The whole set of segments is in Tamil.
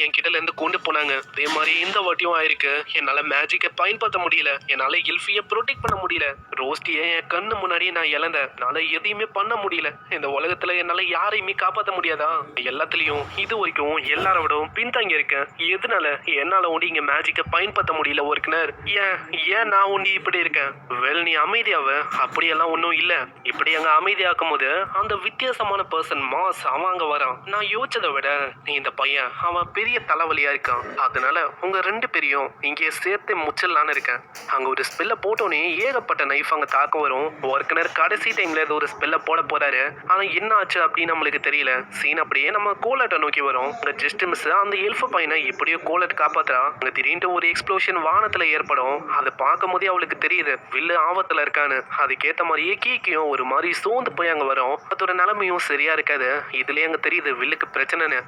என்கிட்ட இருந்து கொண்டு போனாங்க. அதே மாதிரி இந்த வாட்டியும் ஆயிருக்கு. என்னால மேஜிக்கை பயன்படுத்த முடியல. என்னால எல்ஃபியை ப்ரொடெக்ட் பண்ண முடியல. ரோஸ்டியை என் கண்ணு முன்னாடியே நான் இழந்தேன். என்னால எதையுமே பண்ண முடியல. இந்த உலகத்துல என்னால யாரையுமே காப்பாற்ற முடியாதா? எல்லாத்துலயும் இது வரைக்கும் எல்லார விடவும் பின்தங்கி இருக்கேன். எதனால என்னால ஒண்டி இங்க மேஜிக்கை பயன்படுத்த முடியல ஒர்க்னர்? ஏன் ஏன் நான் ஒண்டி இப்படி இருக்கேன்? வெல், நீ அமைதியாவ. அப்படியெல்லாம் ஒன்றும் இல்ல. இப்படி அங்க அமைதியாக்கும் போது அந்த வித்தியாசமான பர்சன் மாஸ் அவன் அங்க வரான். நான் யோசிச்சதை விட நீ இந்த பையன் அவன் பெரிய தலைவலியா இருக்கான். அதனால உங்க ரெண்டு பேரையும் இங்கே சேர்த்து முச்சலான்னு இருக்கேன். அங்க ஒரு ஸ்பெல்ல போட்டோன்னே ஏகப்பட்ட நைஃப் அங்க தாக்க வரும். ஒர்க்கனர் கடைசி டைம்ல ஏதோ ஒரு ஸ்பெல்ல போட போறாரு. ஆனா என்ன ஆச்சு அப்படின்னு நம்மளுக்கு தெரியல. சீன் அப்படியே நம்ம கோலட்டை நோக்கி வரும். அங்க ஜஸ்ட் மிஸ் அந்த எல்ஃப பையனை எப்படியோ கோலட் காப்பாத்துறா. அங்க திடீர்னு ஒரு எக்ஸ்ப்ளோஷன் வானத்துல ஏற்படும். அதை பார்க்கும் போதே அவளுக்கு தெரியுது வில்லு ஆபத்துல இருக்கான்னு. அதுக்கேத்த மாதிரியே கீக்கியும் ஒரு மாதிரி சோர்ந்து போய் அங்க வரும். அதோட நிலைமையும் சரியா இருக்காது. இதுலயே அங்க தெரியுது வில்லுக்கு பிரச்சனைன்னு.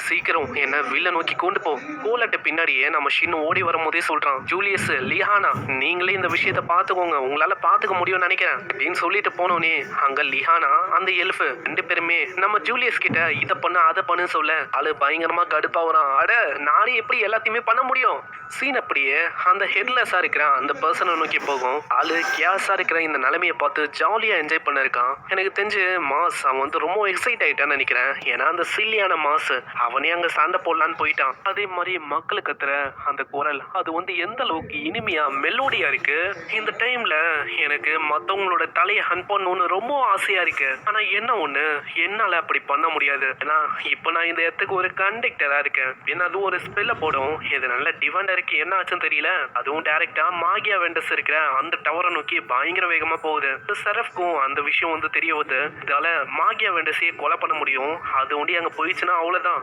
சீக்கிரம் என்ன வில்ல நோக்கி கொண்டு போ. கோலட்டு பின்னாடியே நம்ம ஷின் ஓடி வரும்போதே சொல்றான், ஜூலியஸ், லிஹானா, நீங்களே இந்த விஷயத்த பாத்துக்கோங்க, உங்களால பாத்துக்க முடியும்னு நினைக்கிறேன் அப்படின்னு சொல்லிட்டு போனோனே அங்க லிஹானா அந்த எல்ஃப் ரெண்டு பேருமே நம்ம ஜூலியஸ் கிட்ட இதை பண்ணு அதை பண்ணு சொல்ல ஆளு பயங்கரமா கடுப்பாவறான். அட, நானே எப்படி எல்லாத்தையுமே பண்ண முடியும்? சீன் அப்படியே அந்த ஹெட்லெஸ்ஸா இருக்கிற அந்த பர்சனை நோக்கி போகும். ஆளு கேஸா இருக்கிற இந்த நிலைமையை பார்த்து ஜாலியா என்ஜாய் பண்ண இருக்கான். எனக்கு தெரிஞ்சு மாஸ் அவன் வந்து ரொம்ப எக்ஸைட் ஆயிட்டான்னு நினைக்கிறேன். ஏன்னா அந்த சில்லியான மாஸ் அவனே அங்க சண்டை போடலான்னு போயிட்டான். அதே மாதிரி மக்களுக்கு கத்துற அந்த குரல் அது வந்து எந்த அளவுக்கு இனிமையா மெலோடியா இருக்கு. இந்த டைம்ல எனக்கு மத்தவங்களோட தலையை ஹன் பண்ணணும்னு ரொம்ப ஆசையா இருக்கு. ஆனா என்ன ஒண்ணு, என்னால அப்படி பண்ண முடியாது. ஏன்னா இப்ப நான் இந்த இடத்துக்கு ஒரு கண்டக்டரா இருக்கேன். ஏன்னா அது ஒரு ஸ்பெல்ல போடும். இது நல்ல டிவெண்டருக்கு என்ன ஆச்சுன்னு தெரியல. அதுவும் டைரக்டா மாகியா வெண்டஸ் இருக்கிற அந்த டவரை நோக்கி பயங்கர வேகமா போகுது. செரஃப்க்கும் அந்த விஷயம் வந்து தெரிய வருது. இதால மாகியா வெண்டஸையே கொலை பண்ண முடியும். அது ஒண்டி அங்க போயிடுச்சுன்னா அவ்வளவுதான்.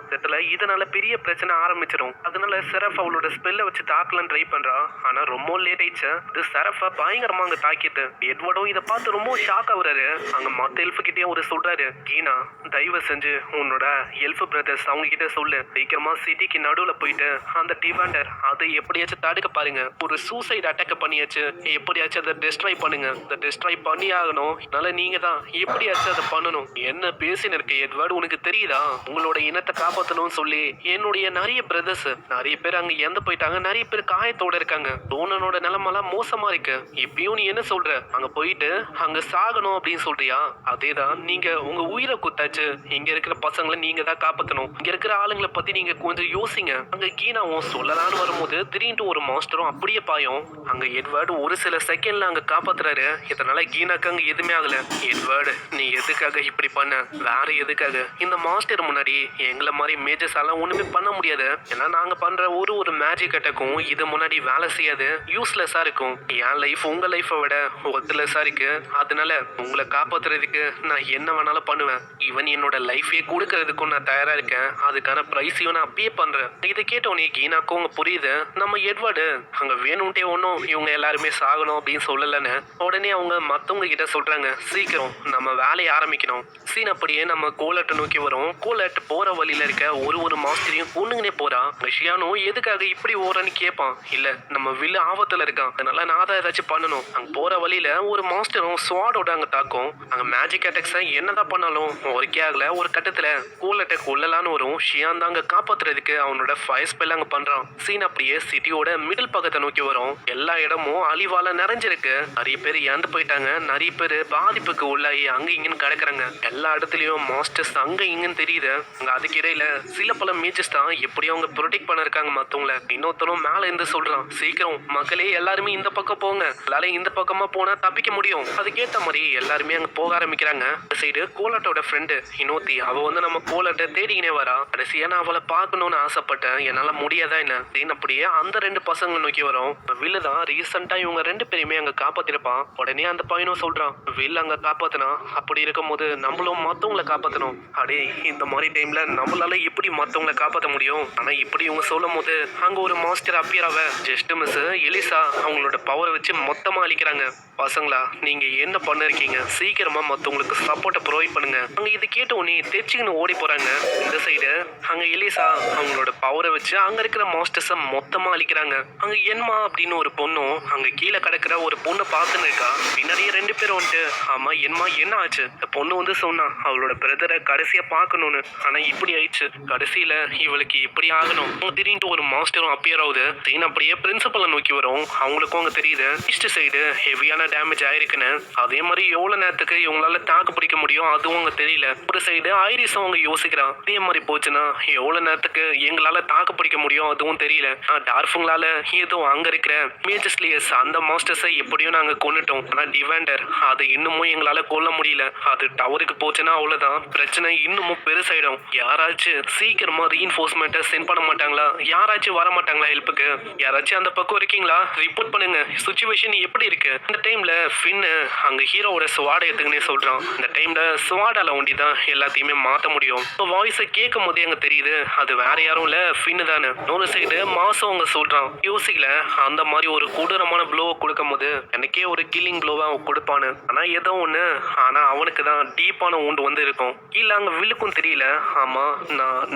இதனால பெரிய பிரச்சனை ஆரம்பிச்சிடும். அதனால செரஃப் அவளோட ஸ்பெல்ல வச்சு தாக்கலன்னு ட்ரை பண்றா. ஆனா ரொம்ப லேட் ஆயிடுச்சு. இது செரஃப பயங்கரமா அங்க தாக்கிட்டு எட்வர்டும் இதை பார்த்து ரொம்ப ஷாக் ஆகுறாரு. அங்க மத்த எல்ஃப் கிட்டே ஒரு சொல்றாரு, கீனா, தயவு செஞ்சு உன்னோட எல்ஃப் பிரதர்ஸ் அவங்க கிட்ட சொல்லு, சீக்கிரமா சிட்டிக்கு நடுவுல போயிட்டு அந்த டிவாண்டர் அதை எப்படியாச்சும் தடுக்க பாருங்க. ஒரு சூசைட் அட்டாக் பண்ணியாச்சு, எப்படியாச்சும் அதை டெஸ்ட்ராய் பண்ணுங்க. அதை டெஸ்ட்ராய் பண்ணி ஆகணும். அதனால நீங்க தான் எப்படியாச்சும் அதை பண்ணணும். என்ன பேசின்னு இருக்க எட்வர்டு, உனக்கு தெரியுதா? உங்களோட இனத்தை காப்பாற்றணும்னு சொல்லி என்னுடைய நிறைய பிரதர்ஸ் நிறைய பேர் அங்க இறந்து போயிட்டாங்க. நிறைய பேர் காயத்தோட இருக்காங்க. டோனனோட நிலைமெல்லாம் மோசமா இருக்கு. இப்பயும் நீ என்ன சொல்ற? அங்க போயிட்டு அங்க சாகணும் அப்படின்னு சொல்றியா? அதேதான், நீங்க உங்க உயிரை குத்தாச்சு. இங்க இருக்கிற பசங்களை நீங்க தான் காப்பாத்தணும். இங்க இருக்கிற ஆளுங்களை பத்தி நீங்க கொஞ்சம் யோசிங்க. அங்க கீனாவும் சொல்லலான்னு வரும்போது திடீர்னு ஒரு மாஸ்டரும் அப்படியே பாயும். அங்க எட்வர்டு ஒரு சில செகண்ட்ல அங்க காப்பாத்துறாரு. இதனால கீனாக்கு அங்க எதுவுமே ஆகல. எட்வர்டு, நீ எதுக்காக இப்படி பண்ண? வேற எதுக்காக? இந்த மாஸ்டர் முன்னாடி எங்களை மாதிரி மேஜர்ஸ் எல்லாம் ஒண்ணுமே பண்ண முடியாது. ஏன்னா நாங்க பண்ற ஒரு மேஜிக் அட்டாக்கும் இது முன்னாடி வேலை செய்யாது, யூஸ்லெஸ்ஸா இருக்கும். என் லைஃப் உங்க லைஃபை விட ஒர்த்லெஸ்ஸா இருக்கு. அதனால உங்களை காப்பாத்துறதுக்கு நான் என்ன வேணாலும் பண்ணுவேன். ஈவன் என்னோட லைஃபே கொடுக்கறதுக்கும் நான் தயாரா இருக்கேன். அதுக்கான பிரைஸையும் நான் பே பண்றேன். இதை கேட்டோன்னே கீனாக்கும் உங்க புரியுது. நம்ம எட்வர்டு அங்க வேணும்ட்டே ஒன்றும் இவங்க எல்லாருமே சாகணும் அப்படின்னு சொல்லலன்னு உடனே அவங்க மத்தவங்க கிட்ட சொல்றாங்க, சீக்கிரம் நம்ம வேலையை ஆரம்பிக்கணும். சீன் அப்படியே நம்ம கோலட்டை நோக்கி வரும். கோலட் போற வழியில இருக்க ஒரு மாஸ்டரையும் பொண்ணுங்கனே போறா. ஷியானோ எதுக்காக இப்படி ஓரன்னு கேட்பான். இல்ல, நம்ம வில்லு ஆபத்துல இருக்கான், அதனால நான் தான் ஏதாச்சும் பண்ணணும். அங்க போற வழியில ஒரு மாஸ்டரும் ஸ்வாடோட அங்க தாக்கும். அங்க மேஜிக் அட்டாக்ஸ என்னதான் பண்ணாலும் ஒர்க்கே ஆகல. ஒரு கட்டத்துல கோலட்டை கொல்லலான்னு வரும். ஷியான் தான் அங்க காப்பாத்துறதுக்கு அவனோட ஃபயர் ஸ்பெல் அங்க பண்றான். சீன் அப்படியே சிட்டியோட மிடில் பக்கத்தை நோக்கி வரும். எல்லா இடமும் அழிவால நிறைஞ்சிருக்கு. நிறைய பேர் இறந்து போயிட்டாங்க. நிறைய பேர் பாதிப்புக்கு உள்ளாகி அங்க இங்கன்னு கிடக்குறாங்க. எல்லா இடத்துலயும் மாஸ்டர்ஸ் அங்க இங்கன்னு தெரியுது. அங்க அதுக்கு இடையில சில பல மேஜஸ் தான் எப்படி அவங்க ப்ரொடெக்ட் பண்ண இருக்காங்க மத்தவங்கள. இன்னொருத்தரும் மேல இருந்து சொல்றான், சீக்கிரம் மக்களே எல்லாருமே இந்த பக்கம் போங்க, எல்லாரும் இந்த பக்கமா போனா தப்பிக்க முடியும். அதுக்கேத்த மாதிரி எல்லாருமே அங்க போக ஆரம்பிக்கிறாங்க. அந்த சைடு கோலட்டோட ஃப்ரெண்டு இன்னொத்தி அவ வந்து நம்ம கோலட்டை தேடிக்கினே வரா. கடைசியா நான் அவளை பார்க்கணும்னு ஆசைப்பட்டேன், என்னால முடியாதா என்ன அப்படியே அந்த ரெண்டு பசங்களை நோக்கி வரும். வில்லு தான் ரீசெண்டா இவங்க ரெண்டு பேருமே அங்க காப்பாத்திருப்பான். உடனே அந்த பையனும் சொல்றான், வில்லு அங்க காப்பாத்தினா அப்படி இருக்கும் போது நம்மளும் மத்தவங்களை காப்பாத்தணும். அடே, இந்த மாதிரி டைம்ல நம்மளால எப்படி மத்தவங்களை காப்பாற்ற முடியும்? ஆனா இப்படி இவங்க சொல்லும் போது அங்க ஒரு மாஸ்டர் அப்பியராவ ஜஸ்ட் மிஸ் எலிசா அவங்களோட பவரை வச்சு மொத்தமா அழிக்கிறாங்க. பசங்களா, நீங்க என்ன பண்ணிருக்கீங்க? சீக்கிரமா மத்தவங்களுக்கு சப்போர்ட்டை ப்ரொவைட் பண்ணுங்க. அங்க இதை கேட்ட உடனே தெச்சிங்கன்னு ஓடி போறாங்க. இந்த சைடு அங்க எலிசா அவங்களோட பவரை வச்சு அங்க இருக்கிற மாஸ்டர்ஸ மொத்தமா அழிக்கிறாங்க. அங்க என்மா அப்படின்னு ஒரு பொண்ணும் அங்க கீழே கிடக்குற ஒரு பொண்ணை பார்த்துன்னு இருக்கா. பின்னாடியே 2 பேரும் வந்துட்டு, ஆமா என்மா என்ன ஆச்சு? இந்த பொண்ணு வந்து சொன்னா அவளோட பிரதரை கடைசியா பார்க்கணும்னு. ஆனா இப்படி ஆயிடுச்சு. கடைசியில இவளுக்கு இப்படி ஆகணும். திடீர்னு ஒரு மாஸ்டரும் அப்பியர் ஆகுது. சீன் அப்படியே பிரின்சிபலை நோக்கி வரும். அவங்களுக்கும் அங்க தெரியுது ஈஸ்ட் சைடு ஹெவியான டேமேஜ் ஆயிருக்குன்னு. அதே மாதிரி எவ்வளவு நேரத்துக்கு இவங்களால தாக்கு பிடிக்க முடியும் அதுவும் அங்க தெரியல. ஒரு சைடு ஐரிஸும் அவங்க யோசிக்கிறான், இதே மாதிரி போச்சுன்னா எவ்வளவு நேரத்துக்கு எங்களால தாக்கு பிடிக்க முடியும் அதுவும் தெரியல. டார்ஃபுங்களால ஏதோ அங்க இருக்கிற மேஜஸ்லியஸ் அந்த மாஸ்டர்ஸை எப்படியும் நாங்க கொன்னுட்டோம். ஆனா டிவாண்டர் அதை இன்னமும் எங்களால கொல்ல முடியல. அது டவருக்கு போச்சுன்னா அவ்வளவுதான், பிரச்சனை இன்னமும் பெருசாயிடும். யாராச்சும் சீக்கிரமா ரீஇன்ஃபோர்ஸ்மெண்ட்டை சென்ட் பண்ண மாட்டாங்களா? யாராச்சும் வர மாட்டாங்களா ஹெல்ப்புக்கு? யாராச்சும் அந்த பக்கம் இருக்கீங்களா? ரிப்போர்ட் பண்ணுங்க. சுச்சுவேஷன் எப்படி இருக்கு? இந்த டைம்ல ஃபின்னு அங்க ஹீரோவோட ஸ்வாட் எடுத்துக்கினே சொல்றான். இந்த டைம்ல ஸ்வாடால ஒண்டிதான் எல்லாத்தையுமே மாத்த முடியும். இப்போ வாய்ஸை கேட்கும் போதே அங்க தெரியுது அது வேற யாரும் இல்ல, ஃபின்னு தானே. இன்னொரு சைடு மாசம் அவங்க சொல்றான், யோசிக்கல அந்த மாதிரி ஒரு கொடூரமான ப்ளோவை கொடுக்கும் போது எனக்கே ஒரு கில்லிங் ப்ளோவை அவன் கொடுப்பானு. ஆனா ஏதோ ஒண்ணு, ஆனா அவனுக்கு தான் டீப்பான உண்டு வந்து இருக்கும். இல்ல அங்க வில்லுக்கும் தெரியல. ஆமா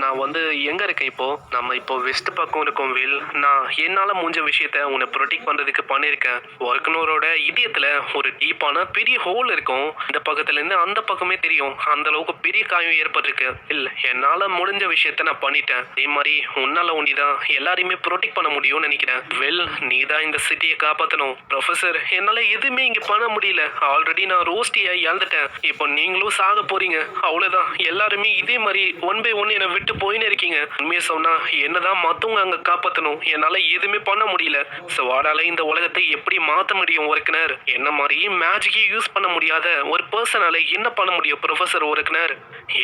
நான் வந்து எங்க இருக்கேன் இப்போ? நம்ம இப்போ வெஸ்ட் பக்கம் இருக்கோம் வில். நான் என்னால முடிஞ்ச விஷயத்த உன்னை ப்ரொடெக்ட் பண்றதுக்கு பண்ணிருக்கேன். ஒர்க்கனோரோட இதயத்துல ஒரு டீப்பான பெரிய ஹோல் இருக்கும். இந்த பக்கத்துல இருந்து அந்த பக்கமே தெரியும். அந்த அளவுக்கு பெரிய காயம் ஏற்பட்டிருக்கு. இல்ல என்னால முடிஞ்ச விஷயத்த நான் பண்ணிட்டேன். அதே மாதிரி உன்னால ஒண்டிதான் எல்லாரையுமே ப்ரொடெக்ட் பண்ண முடியும்னு நினைக்கிறேன். வெல் நீ தான் இந்த சிட்டியை காப்பாத்தணும். ப்ரொஃபசர் என்னால எதுவுமே இங்க பண்ண முடியல. ஆல்ரெடி நான் ரோஸ்டியை இழந்துட்டேன். இப்போ நீங்களும் சாக போறீங்க. அவ்வளவுதான். எல்லாருமே இதே மாதிரி 1 by 1 என்னை விட்டு போயின்னு இருக்கீங்க. உண்மையை சொன்னா என்னதான் மத்தவங்க அங்க காப்பாத்தணும். என்னால எதுவுமே பண்ண முடியல. ஸ்வாடால இந்த உலகத்தை எப்படி மாத்த முடியும் ஒர்க்கனர்? என்ன மாதிரி மேஜிக்கை யூஸ் பண்ண முடியாத ஒரு பர்சனால என்ன பண்ண முடியும் ப்ரொஃபசர் ஒர்க்கனர்?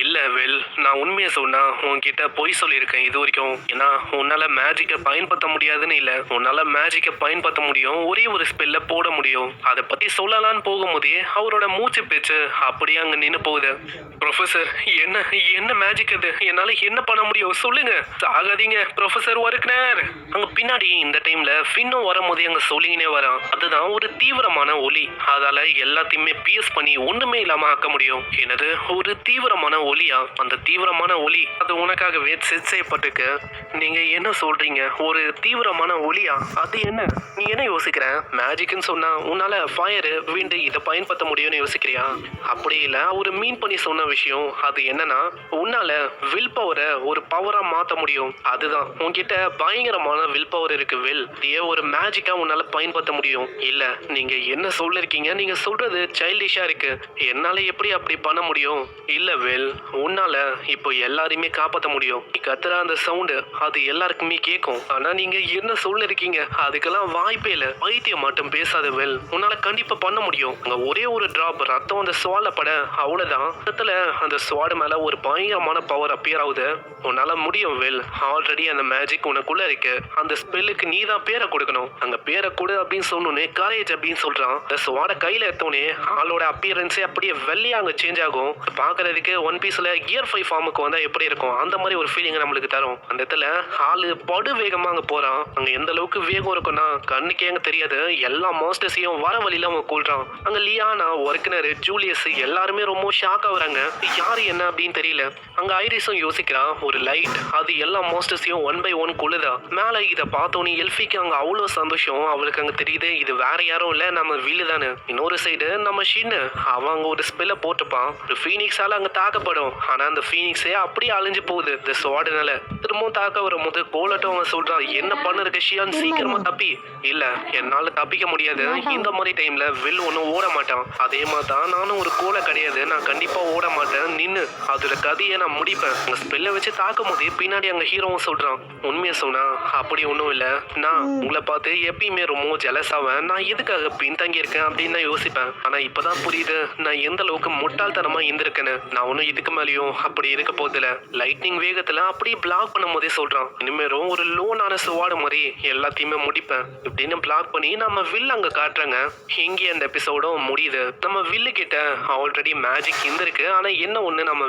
இல்ல வெல் நான் உண்மையை சொன்னா உன்கிட்ட பொய் சொல்லியிருக்கேன் இது வரைக்கும். ஏன்னா உன்னால மேஜிக்கை பயன்படுத்த முடியாதுன்னு இல்ல, உன்னால மேஜிக்கை பயன்படுத்த முடியும். ஒரே ஒரு ஸ்பெல்ல போட முடியும். அதை பத்தி சொல்லலான்னு போகும்போதே அவரோட மூச்சு பேச்சு அப்படியே அங்க நின்னு போகுது. ப்ரொஃபசர் என்ன என்ன மேஜிக் அது? என்னால என்ன பண்ண முடியும் சொல்லுங்க. சாகாதீங்க ப்ரொஃபசர் ஒர்க்கனர். அங்க பின்னாடி இந்த டைம்ல ஃபின்னும் வரும்போதே அங்க சொல்லிங்கனே வரான். அதுதான் ஒரு தீவிரமான ஒலி. அதால எல்லாத்தையுமே பியர்ஸ் பண்ணி ஒண்ணுமே இல்லாம ஆக்க முடியும். எனது ஒரு தீவிரமான ஒலியா? அந்த தீவிரமான ஒலி அது உனக்காகவே செட் செய்யப்பட்டிருக்கு. நீங்க என்ன சொல்றீங்க? ஒரு தீவிரமான ஒலியா? அது என்ன? நீ என்ன யோசிக்கிற? மேஜிக்னு சொன்னா உன்னால ஃபயர் விண்ட் இதை பயன்படுத்த முடியும்னு யோசிக்கிறியா? அப்படி இல்ல ஒரு மீன் பண்ணி சொன்ன விஷயம் அது என்னன்னா உன்னால வில் பவரை ஒரு பவரா மாத்த முடியும். அதுதான் உன்கிட்ட பயங்கரமான வில் பவர் இருக்கு வில். இதே ஒரு மேஜிக்கா உன்னால பயன்படுத்த முடியும். இல்ல நீங்க என்ன சொல்லிருக்கீங்க? நீங்க சொல்றது சைல்டிஷா இருக்கு. என்னால எப்படி அப்படி பண்ண முடியும்? இல்ல வெல் உன்னால இப்போ எல்லாரையுமே காப்பாற்ற முடியும். நீ கத்துற அந்த சவுண்டு அது எல்லாருக்குமே கேட்கும். ஆனா நீங்க என்ன சொல்லிருக்கீங்க? அதுக்கெல்லாம் வாய்ப்பே இல்ல. பைத்தியம் மட்டும் பேசாத வெல். உன்னால கண்டிப்பா பண்ண முடியும். அங்க ஒரே ஒரு டிராப் ரத்தம் அந்த ஸ்வால பட அவ்வளவுதான். அந்த ஸ்வாடு மேல ஒரு பயங்கரமான பவர் அப்பியர் ஆகுது. உன்னால முடியும் வெல். ஆல்ரெடி அந்த மேஜிக் உனக்குள்ள இருக்கு. அந்த ஸ்பெல்லுக்கு நீ தான் பேரை கொடுக்கணும். அங்க பேரை கொடு அப்படின்னு சொன்னோன்னே கரேஜ் அப்படின்னு சொல்றான். இந்த ஸ்வாட கையில எடுத்தோடனே ஆளோட அப்பியரன்ஸே அப்படியே வெள்ளையா அங்க சேஞ்ச் ஆகும். பாக்குறதுக்கு ஒன் பீஸ்ல கியர் 5 ஃபார்முக்கு வந்தா எப்படி இருக்கும் அந்த மாதிரி ஒரு ஃபீலிங் நம்மளுக்கு தரும். அந்த இடத்துல ஆளு படு வேகமா அங்க போறான். அங்க எந்த அளவுக்கு வேகம் இருக்கும்னா கண்ணுக்கே அங்க தெரியாது. எல்லா மாஸ்டர்ஸையும் வர வழியில அவன் கொள்றான். அங்க லியானா ஒர்க்கனர் ஜூலியஸ் எல்லாருமே ரொம்ப ஷாக் ஆகுறாங்க. யாரு என்ன அப்படின்னு தெரியல. அங்க ஐரிஸும் யோசிக்கிறான். ஒரு லைட் அது எல்லா மாஸ்டர்ஸையும் 1 by 1 கொள்ளுதா. மேல இதை பார்த்தோன்னே எல்ஃபிக்கு அங்க அவ்வளவு சந்தோஷம். அவளுக்கு அங்க தெரியுது இது வேற யாரும் இல்ல நம்ம வில்லு தானே. இன்னொரு சைடு நம்ம ஷின்னு அவன் அங்க ஒரு ஸ்பெல்ல போட்டுப்பான். ஒரு ஃபீனிக்ஸால அங்க தாக்கப்படும். ஆனா அந்த ஃபீனிக்ஸே அப்படியே அழிஞ்சு போகுது இந்த ஸ்வாடுனால. திரும்பவும் தாக்க வரும்போது கோலட்டும் அவன் சொல்றான், என்ன பண்ணுறது ஷியான் சீக்கிரமா தப்பி. இல்ல என்னால தப்பிக்க முடியாது. இந்த மாதிரி டைம்ல வில் ஒன்னும் ஓட மாட்டான். அதே மாதிரி தான் நானும் ஒரு கோலை கிடையாது. நான் கண்டிப்பா ஓட மாட்டேன். நின்னு அதோட கதையை நான் முடிப்பேன். அங்க ஸ்பெல்ல வச்சு தாக்கும் போதே பின்னாடி அங்க ஹீரோவும் சொல்றான், உண்மையை சொன்னா அப்படி ஒன்றும் இல்லை. நான் உங்களை பார்த்து எப்பயுமே ரொம்ப ஜெலஸ் ஆவேன். நான் எதுக்காக பின்தங்கி இருக்கேன் அப்படின்னு நான் யோசிப்பேன். ஆனா இப்பதான் புரியுது நான் எந்த அளவுக்கு முட்டாள்தனமா இருந்திருக்கேன்னு. நான் ஒன்னும் இதுக்கு மேலேயும் அப்படி இருக்க போதில்ல. லைட்னிங் வேகத்துல அப்படியே பிளாக் பண்ணும் போதே சொல்றான், இனிமேலும் ஒரு லோனான சுவாடு மாதிரி எல்லாத்தையுமே முடிப்பேன் இப்படின்னு பிளாக் பண்ணி நம்ம வில் அங்க காட்டுறாங்க. இங்கே அந்த எபிசோடும் முடியுது. நம்ம வில்லு கிட்ட ஆல்ரெடி மேஜிக் இருந்திருக்கு. ஆனா என்ன ஒண்ணு நம்ம